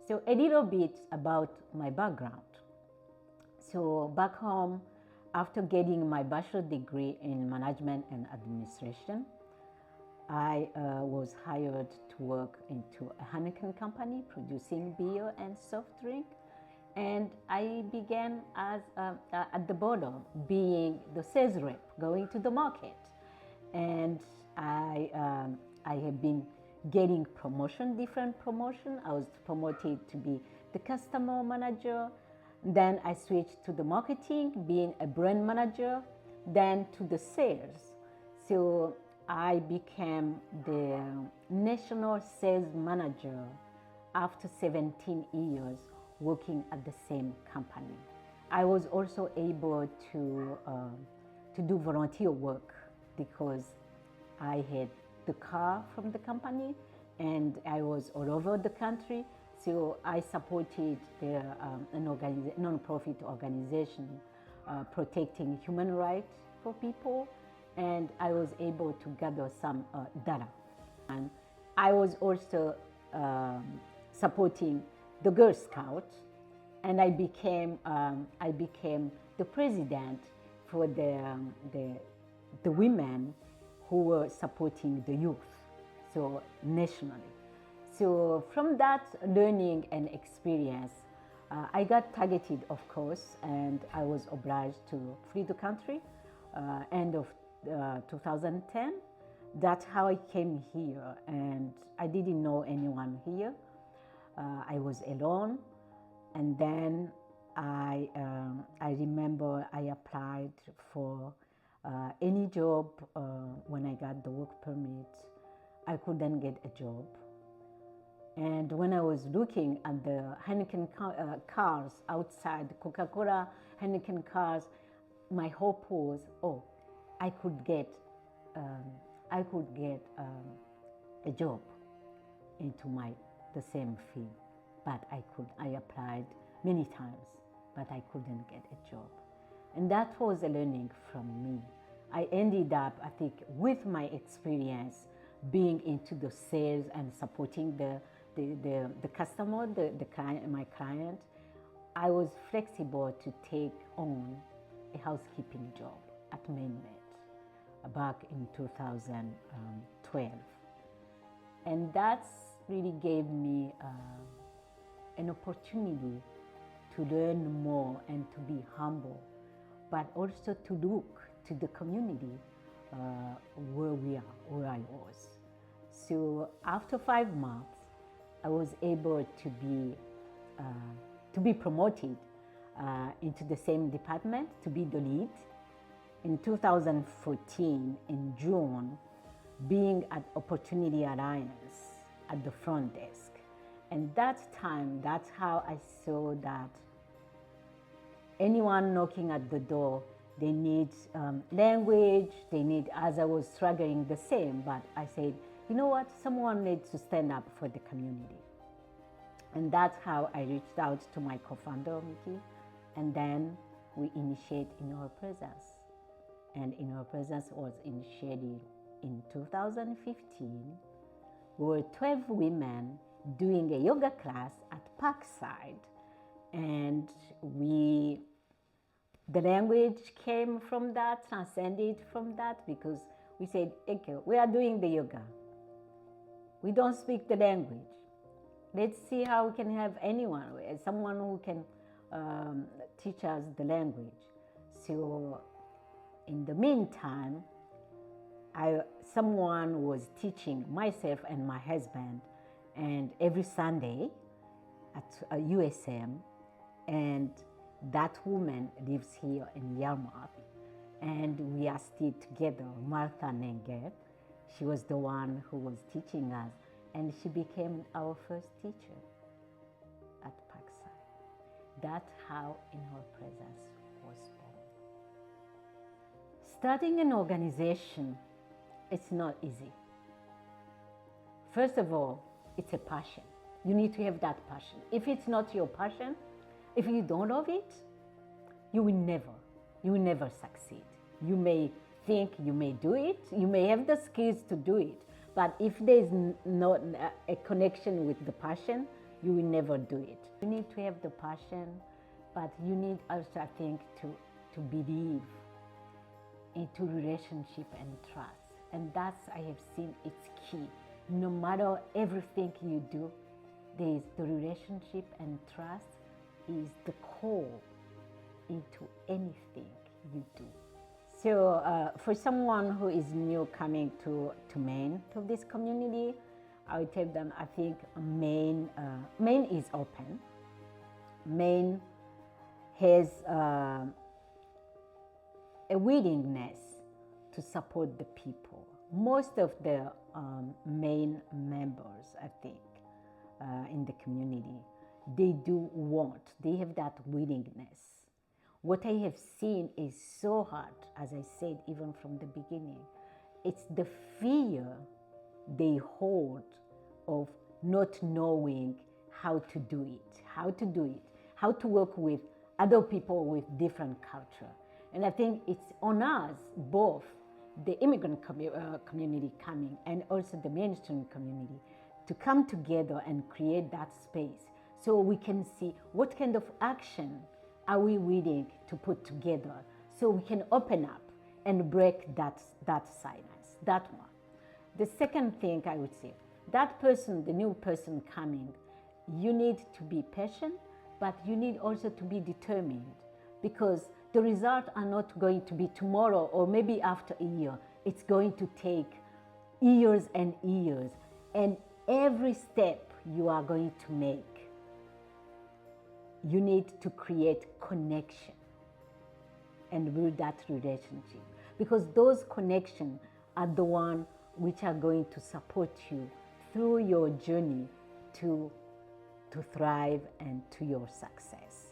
So a little bit about my background. So back home, after getting my bachelor degree in management and administration, I was hired to work into a Heineken company producing beer and soft drink. And I began as at the bottom, being the sales rep, going to the market. And I have been getting promotion, different promotion. I was promoted to be the customer manager. Then I switched to the marketing, being a brand manager, then to the sales. So I became the national sales manager after 17 years working at the same company. I was also able to do volunteer work because I had the car from the company and I was all over the country. So I supported a non-profit organization protecting human rights for people, and I was able to gather some data. And I was also supporting the Girl Scouts, and I became the president for the women who were supporting the youth, so nationally. So from that learning and experience, I got targeted, of course, and I was obliged to flee the country end of 2010. That's how I came here, and I didn't know anyone here. I was alone, and then I remember I applied for any job when I got the work permit. I couldn't get a job. And when I was looking at the Heineken cars outside, Coca-Cola Heineken cars, my hope was, oh, I could get a job into the same field. But I applied many times, but I couldn't get a job. And that was a learning from me. I ended up, I think, with my experience being into the sales and supporting the customer, the client, my client, I was flexible to take on a housekeeping job at MainMed back in 2012. And that's really gave me an opportunity to learn more and to be humble, but also to look to the community where I was. So after 5 months, I was able to be promoted into the same department, to be the lead. In 2014, in June, being at Opportunity Alliance at the front desk. And that time, that's how I saw that anyone knocking at the door, they need language, they need, as I was struggling the same, but I said, you know what, someone needs to stand up for the community. And that's how I reached out to my co-founder, Mickey, and then we initiated In Our Presence. And In Our Presence was initiated in 2015. We were 12 women doing a yoga class at Parkside. And the language came from that, transcended from that, because we said, okay, we are doing the yoga. We don't speak the language. Let's see how we can have someone who can teach us the language. So in the meantime, someone was teaching myself and my husband, and every Sunday at USM, and that woman lives here in Yarmouth, and we are still together, Martha Nenger. She was the one who was teaching us, and she became our first teacher at Parkside. That's how In Our Presence was born. Starting an organization, it's not easy. First of all, it's a passion. You need to have that passion. If it's not your passion, if you don't love it, you will never succeed. You may think you may do it, you may have the skills to do it, but if there's not a connection with the passion, you will never do it. You need to have the passion, but you need also, I think, to believe into relationship and trust. And that's, I have seen, it's key. No matter everything you do, there is the relationship, and trust is the core into anything you do. So for someone who is new coming to Maine, to this community, I would tell them, I think Maine is open. Maine has a willingness to support the people. Most of the Maine members, I think, in the community, they do want, they have that willingness. What I have seen is so hard, as I said, even from the beginning. It's the fear they hold of not knowing how to do it, how to work with other people with different culture. And I think it's on us, both the immigrant community coming and also the mainstream community, to come together and create that space so we can see what kind of action are we willing to put together so we can open up and break that silence, that one. The second thing I would say, that person, the new person coming, you need to be patient, but you need also to be determined, because the results are not going to be tomorrow or maybe after a year. It's going to take years and years. And every step you are going to make, you need to create connection and build that relationship, because those connections are the ones which are going to support you through your journey to thrive and to your success.